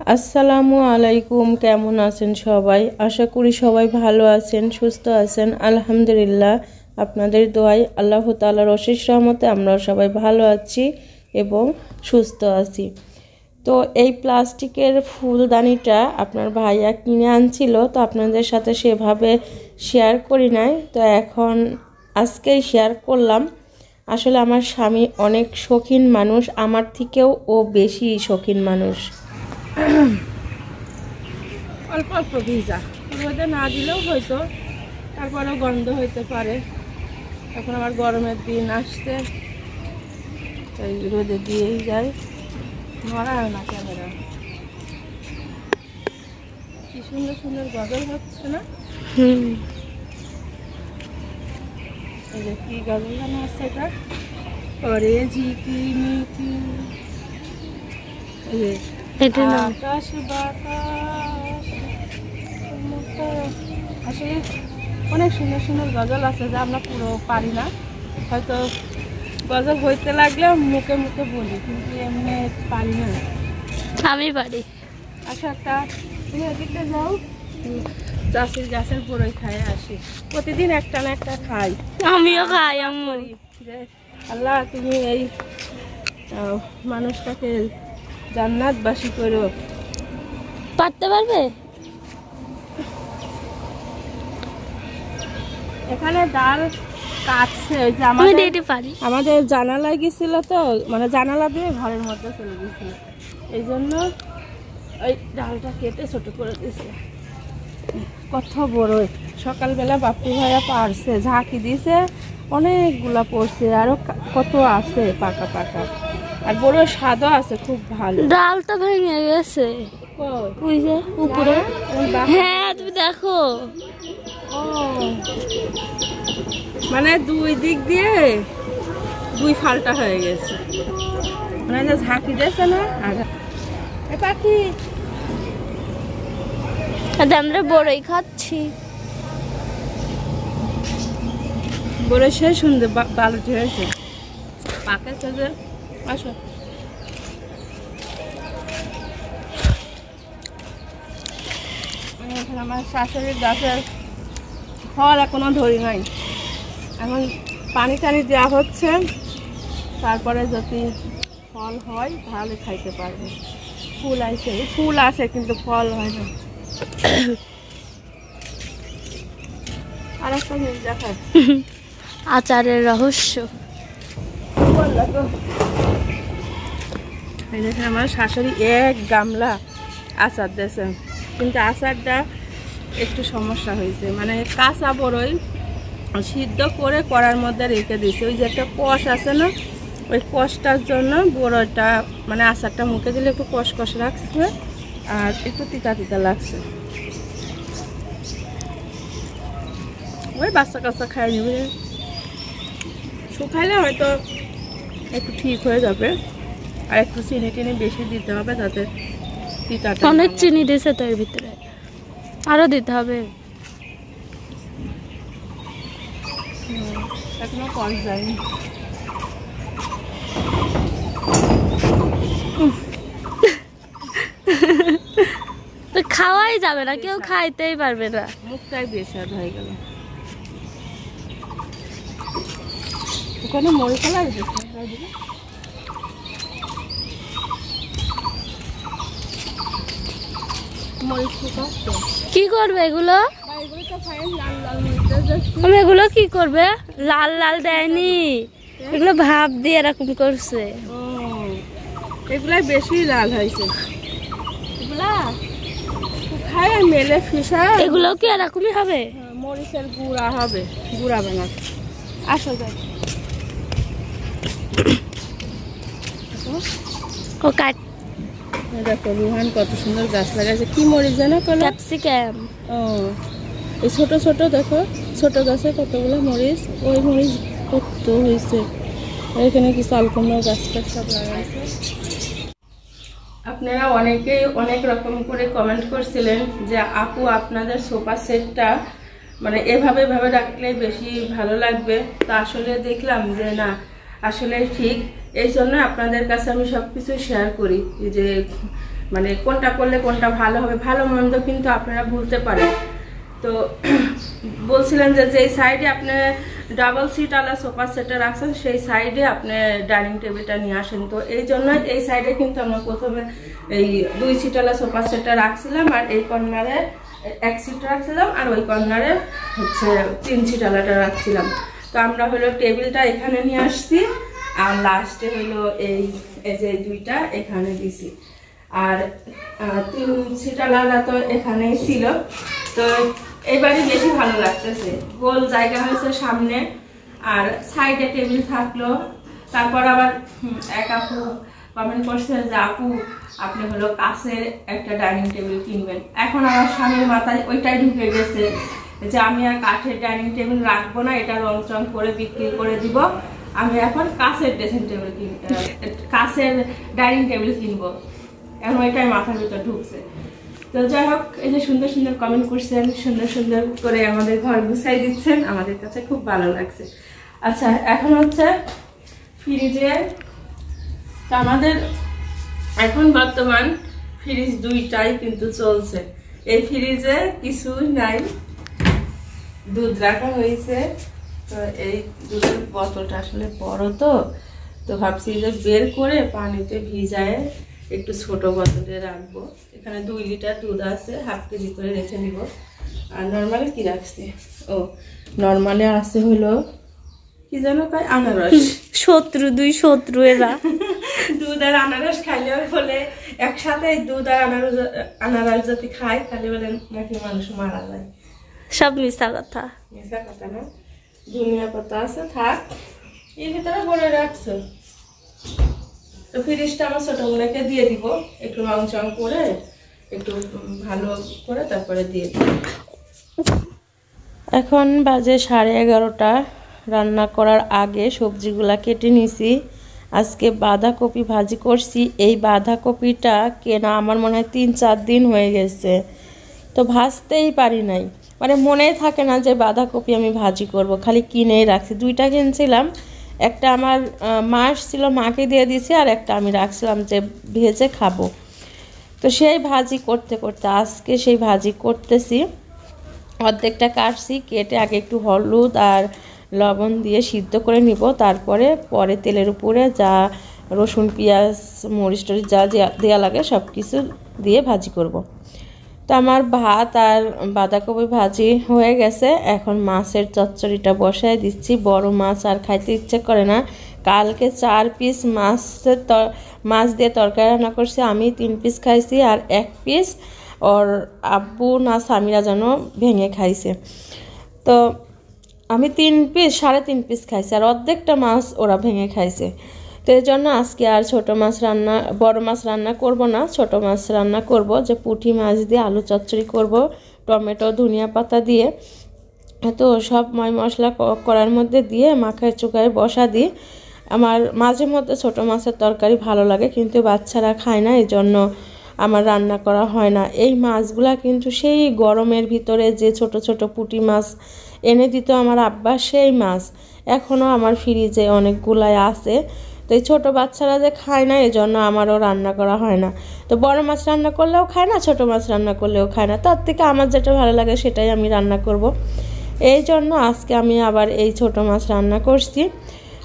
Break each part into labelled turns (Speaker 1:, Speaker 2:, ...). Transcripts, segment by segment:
Speaker 1: আসসালামু আলাইকুম, কেমন আছেন সবাই? আশা করি সবাই ভালো আছেন, সুস্থ আছেন। আলহামদুলিল্লাহ, আপনাদের দোয়ায় আল্লাহ তাআলার অশেষ রহমতে আমরা সবাই ভালো আছি এবং সুস্থ আছি। তো এই প্লাস্টিকের ফুলদানিটা আপনার ভাইয়া কিনে আনছিল, তো আপনাদের সাথে সেভাবে শেয়ার করি নাই, তো এখন আজকেই শেয়ার করলাম। আসলে আমার স্বামী অনেক শৌখিন মানুষ, আমার থেকেও ও বেশি শৌখিন মানুষ। অল্প অল্প ভিজা, রোদে না দিলেও হয়তো তারপরেও গন্ধ হইতে পারে। এখন আবার গরমের দিন আসছে, তাই রোদে দিয়েই যায়। মরা না ক্যামেরা, কি সুন্দর সুন্দর গজল হচ্ছে না? এই যে কি গজল গান আছে এটা, ওরে ঝিকি মিকি, আকাশ বাতাস। আসলে অনেক সুন্দর সুন্দর গজল আছে যা আমরা পুরো পারি না, হয়তো গজল হইতে লাগলে মুখে মুখে বলি, কিন্তু এমনি পারি না।
Speaker 2: আমি পারি।
Speaker 1: আচ্ছা, একটা তুমি এদিকে যাও, চাষির গাছের বড়ই খাই আসি, প্রতিদিন একটা না একটা খাই।
Speaker 2: আমিও খাই।
Speaker 1: যে আল্লাহ তুমি এই মানুষটাকে জান্নাতবাসী করো।
Speaker 2: পারতে পারবে?
Speaker 1: এখানে ডাল কাটছে, ওই যে আমাদের জানালা গেছিল, তো মানে জানালা দিয়ে ঘরের মধ্যে চলে গেছিল, এই জন্য ওই ডালটা কেটে ছোট করে দিয়েছে। কত বড়! সকালবেলা বাপু ভাইয়া পারছে, ঝাঁকি দিয়েছে, অনেকগুলা পড়ছে, আরো কত আছে পাকা পাকা, আর বড় স্বাদও আছে, খুব ভালো।
Speaker 2: ডালটা ভেঙে গেছে ওই যে উপরে। হ্যাঁ, তুমি দেখো।
Speaker 1: মানে দুই দিক দিয়ে দুই ফালটা হয়ে গেছে, মানে যে ঝাঁকি দিয়েছে না পাখি।
Speaker 2: আমরা বড়ই খাচ্ছি।
Speaker 1: বড় সে সুন্দর বালুটি হয়েছে, পাকেছে যে। আসো, আমার শাশুড়ির গাছের ফল এখনো ধরি নাই, এখন পানি টানি দেওয়া হচ্ছে, তারপরে যদি ফল হয় তাহলে খাইতে পারবে। ফুল আসে কিন্তু ফল হয় না। আর একটা জিনিস দেখায়,
Speaker 2: আচারের রহস্য।
Speaker 1: এই দেখেন আমার শাশুড়ি এক গামলা আচার দিয়েছে, কিন্তু আচারটা একটু সমস্যা হয়েছে, মানে কাঁচা বড়ই সিদ্ধ করে কড়ার মধ্যে রেখে দিয়েছে, ওই যে একটা কষ আছে না, ওই কষটার জন্য বড়টা মানে আচারটা মুখে দিলে একটু কষ কষ লাগছে আর একটু তিতা তিতা লাগছে। ওই বাচ্চা কাচ্চা খাই নেবে, শুকাইলে হয়তো একটু ঠিক হয়ে যাবে, আর একটু চিনি টিনি বেশি দিতে হবে যাতে তিতাটা।
Speaker 2: অনেক চিনি দিয়েছে তো এর ভিতরে, আরো দিতে হবে।
Speaker 1: এখনো কষ যায়নি।
Speaker 2: তো খাওয়াই যাবে না, কেউ খাইতেই পারবে না,
Speaker 1: মুখটাই বেস্বাদ হয়ে গেল। ওখানে মরিচা লাগবে,
Speaker 2: কি করবে এগুলো? এগুলো কি করবে? লাল লাল দেয়নি, এগুলো ভাব দিয়ে এরকম করছে।
Speaker 1: এগুলাই বেশি লাল হয়েছে, এগুলা শুকায় মেলে ফিসা।
Speaker 2: এগুলো কি এরকমই হবে?
Speaker 1: মরিচের গুঁড়া হবে, গুঁড়া বানাবে। আসো যাই,
Speaker 2: ও কাট।
Speaker 1: দেখো রুহান কত সুন্দর গাছ লাগাইছে, কি মরিচ জানো?
Speaker 2: ক্যাপসিকাম।
Speaker 1: ও, এই ছোট ছোট দেখো, ছোট গাছে কতগুলো মরিচ, ওই মরিচ কত হয়েছে। এখানে কি চাল কুমড়ো গাছটা সব লাগাইছে। আপনারা অনেকেই অনেক রকম করে কমেন্ট করছিলেন যে আপু আপনাদের সোফা সেটটা মানে এভাবে রাখলে বেশি ভালো লাগবে। তা আসলে দেখলাম যে না, আসলে ঠিক এই জন্য আপনাদের কাছে আমি সবকিছু শেয়ার করি, যে মানে কোনটা করলে কোনটা ভালো হবে, ভালো মন্দ কিন্তু আপনারা বলতে পারেন। তো বলছিলেন যে যেই সাইডে আপনি ডাবল সিট আলা সোফা সেটটা রাখছেন সেই সাইডে আপনি ডাইনিং টেবিলটা নিয়ে আসেন। তো এই জন্য এই সাইডে কিন্তু আমরা প্রথমে এই 2 সিট আলা সোফা সেটটা রাখছিলাম, আর এই কর্নারে 1 সিট রাখছিলাম, আর ওই কর্নারে হচ্ছে 3 সিট আলাটা রাখছিলাম। তো আমরা হলো টেবিলটা এখানে নিয়ে আসছি, আর লাস্টে হলো এই যে 2টা এখানে দিছি, আর 3 সিট আলাদা তো এখানেই ছিল। তো এবারে বেশি ভালো লাগতেছে, গোল জায়গা হয়েছে সামনে, আর সাইডে টেবিল থাকলো। তারপর আবার এক আপু কমেন্ট করছে যে আপু আপনি হলো কাছের একটা ডাইনিং টেবিল কিনবেন। এখন আমার স্বামীর মাথায় ওইটাই ঢুকে গেছে যে আমি আর কাঠের ডাইনিং টেবিল রাখবো না, এটা রং চং করে বিক্রি করে দিব, আমি এখন কাছের ড্রেসিং টেবিল কাছের ডাইনিং টেবিল কিনবো। এখন ওইটাই মাথার ভিতর ঢুকছে। তো যাই হোক, এই যে সুন্দর সুন্দর কমেন্ট করছেন, সুন্দর সুন্দর করে আমাদের ঘর গুছাই দিচ্ছেন, আমাদের কাছে খুব ভালো লাগছে। আচ্ছা, এখন হচ্ছে ফ্রিজে, তো আমাদের এখন বর্তমান ফ্রিজ 2টাই কিন্তু চলছে। এই ফ্রিজে কিছুই নাই, দুধ রাখা হয়েছে। তো এই দুধের বোতলটা আসলে বড়, তো ভাবছি যে বের করে পানিতে ভিজায় একটু ছোট বোতলে রাখবো। এখানে 2 লিটার দুধ আছে, হাফ কেজি করে রেখে নিব। আর নর্মালি কি রাখছি, ও নর্মালি আছে হলো কি জানো কয়, আনারস।
Speaker 2: দুই শত্রু এরা।
Speaker 1: দুধ আর আনারস খাইলে বলে একসাথে দুধ আর আনারস যদি খায় তাহলে বলে নাকি মানুষ মারা যায়।
Speaker 2: সব মিশা কথা,
Speaker 1: মিশা কথা না। ধনিয়া পাতা আছে, থাক এর ভিতরে ভরে রাখছো। তো ফ্রিজটা আমার ছোট গুলোকে দিয়ে দিব, একটু রং চং করে একটু ভালো করে তারপরে দিয়ে দিব। এখন বাজে 11:30। রান্না করার আগে সবজিগুলা কেটে নিছি। আজকে বাঁধাকপি ভাজি করছি। এই বাঁধাকপিটা কেনা আমার মনে হয় 3-4 দিন হয়ে গেছে, তো ভাজতেই পারি নাই, মানে মনেই থাকে না যে বাঁধাকপি আমি ভাজি করব, খালি কিনেই রাখছি। 2টা কিনছিলাম, একটা আমার মা ছিল, মাকে দিয়ে দিয়েছি, আর একটা আমি রাখছিলাম যে ভেজে খাবো। তো সেই ভাজি করতে করতে আজকে সেই ভাজি করতেছি। অর্ধেকটা কাটছি, কেটে আগে একটু হলুদ আর লবণ দিয়ে সিদ্ধ করে নিব, তারপরে পরে তেলের উপরে যা রসুন পেঁয়াজ মরিচ টরিচ যা দেওয়া লাগে সব কিছু দিয়ে ভাজি করব। তো আমার ভাত আর বাঁধাকপি ভাজি হয়ে গেছে। এখন মাছের চচ্চড়িটা বসায় দিচ্ছি। বড় মাছ আর খাইতে ইচ্ছে করে না। কালকে 4 পিস মাছ দিয়ে তরকারি রান্না করছি, আমি 3 পিস খাইছি, আর 1 পিস ওর আব্বু না স্বামীরা যেন ভেঙে খাইছে। তো আমি 3 পিস 3.5 পিস খাইছি, আর অর্ধেকটা মাছ ওরা ভেঙে খাইছে। তো এই জন্য আজকে আর বড় মাছ রান্না করব না, ছোট মাছ রান্না করব, যে পুঁটি মাছ দিয়ে আলু চচ্চড়ি করব টমেটো ধনিয়া পাতা দিয়ে। তো সব ময় মশলা করার মধ্যে দিয়ে মাখায় চুকায় বসা দিই। আমার মাঝে মধ্যে ছোট মাছের তরকারি ভালো লাগে, কিন্তু বাচ্চারা খায় না, এই জন্য আমার রান্না করা হয় না। এই মাছগুলা কিন্তু সেই গরমের ভিতরে যে ছোট ছোট পুঁটি মাছ এনে দিত আমার আব্বা, সেই মাছ এখনও আমার ফ্রিজে অনেকগুলাই আছে। তো এই ছোটো বাচ্চারা যে খায় না, এই জন্য আমারও রান্না করা হয় না। তো বড় মাছ রান্না করলেও খায় না, ছোটো মাছ রান্না করলেও খায় না, তার থেকে আমার যেটা ভালো লাগে সেটাই আমি রান্না করব। এই জন্য আজকে আমি আবার এই ছোটো মাছ রান্না করছি।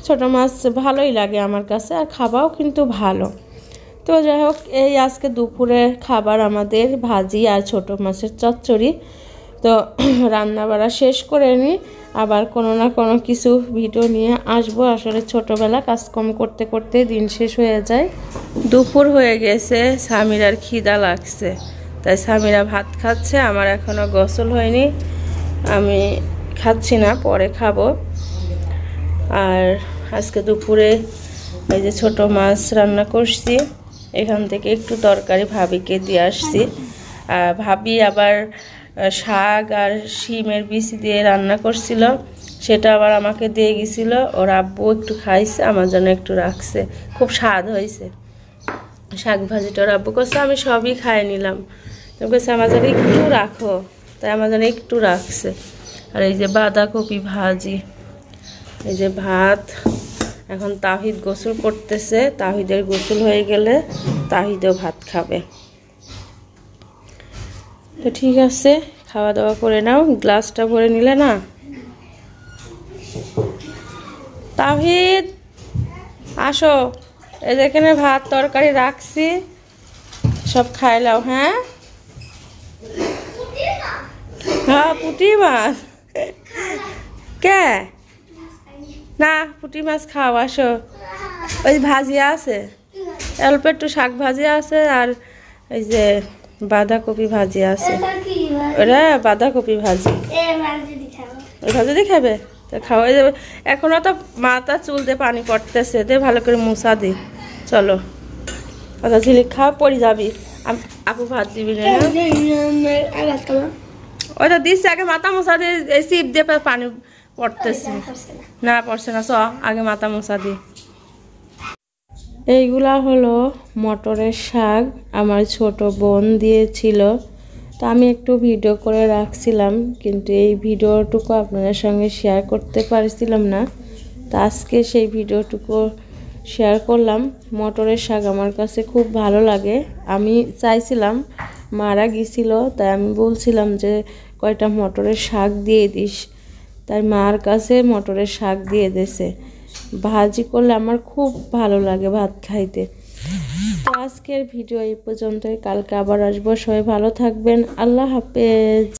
Speaker 1: ছোটো মাছ ভালোই লাগে আমার কাছে, আর খাবাও কিন্তু ভালো। তো যাই হোক, এই আজকে দুপুরের খাবার আমাদের ভাজি আর ছোটো মাছের চচ্চড়ি। তো রান্না বাড়া শেষ করে নিই, আবার কোনো না কোনো কিছু ভিডিও নিয়ে আসবো। আসলে ছোটোবেলা কাজকর্ম করতে করতে দিন শেষ হয়ে যায়। দুপুর হয়ে গেছে, স্বামীরার খিদা লাগছে, তাই স্বামীরা ভাত খাচ্ছে, আমার এখনও গোসল হয়নি, আমি খাচ্ছি না, পরে খাবো। আর আজকে দুপুরে এই যে ছোটো মাছ রান্না করছি, এখান থেকে একটু তরকারি ভাবিকে দিয়ে আসছি। আর ভাবি আবার শাক আর শিমের বীজ দিয়ে রান্না করছিল, সেটা আবার আমাকে দিয়ে গেছিল। ওর আব্বু একটু খাইছে, আমার জন্য একটু রাখছে, খুব স্বাদ হয়েছে শাক ভাজিটা। ওর আব্বু করছে আমি সবই খাই নিলাম, তো বলছে আমার জন্য একটু রাখো, তাই আমার জন্য একটু রাখছে। আর এই যে বাঁধাকপি ভাজি, এই যে ভাত। এখন তাহিদ গোসল করতেছে, তাহিদের গোসল হয়ে গেলে তাহিদেও ভাত খাবে। তো ঠিক আছে, খাওয়া দাওয়া করে নাও, গ্লাসটা ভরে নিলে না। তাওহীদ আসো, এই যে এখানে ভাত তরকারি রাখছি, সব খাই লাও। হ্যাঁ হ্যাঁ, পুঁটি মাছ। কে না, পুঁটি মাছ খাও, আসো। ওই ভাজি আছে, অল্প একটু শাক ভাজি আছে, আর এই যে বাঁধাকপি ভাজি আছে। ওরা বাঁধাকপি ভাজি, ওই ভাজি দিয়ে খাবে তো খাও। এই যে এখনো তো মাথা চুল দিয়ে পানি পড়তেছে, দে ভালো করে মুছা দি। চলো আচ্ছা ঝিলিক খাও, পড়ে যাবি। আপু ভাত দিবি না? ওই তো দিচ্ছে, আগে মাথা মোছা দিয়ে এই সিপ দিয়ে পানি পড়তেছে। না পড়ছে না, চ আগে মাথা মোছা দি। এইগুলা হলো মটরের শাক, আমার ছোট বোন দিয়েছিল, তো আমি একটু ভিডিও করে রাখছিলাম, কিন্তু এই ভিডিওটুকু আপনাদের সঙ্গে শেয়ার করতে পারছিলাম না। তো আজকে সেই ভিডিওটুকু শেয়ার করলাম। মটরের শাক আমার কাছে খুব ভালো লাগে। আমি চাইছিলাম, মারা গিয়েছিল, তাই আমি বলছিলাম যে কয়টা মটরের শাক দিয়ে দিস, তাই মার কাছে মটরের শাক দিয়ে দিয়েছে। ভাজি করলে আমার খুব ভালো লাগে ভাত খাইতে। তো আজকের ভিডিও এই পর্যন্তই, কালকে আবার আসবো। সবাই ভালো থাকবেন, আল্লাহ হাফেজ।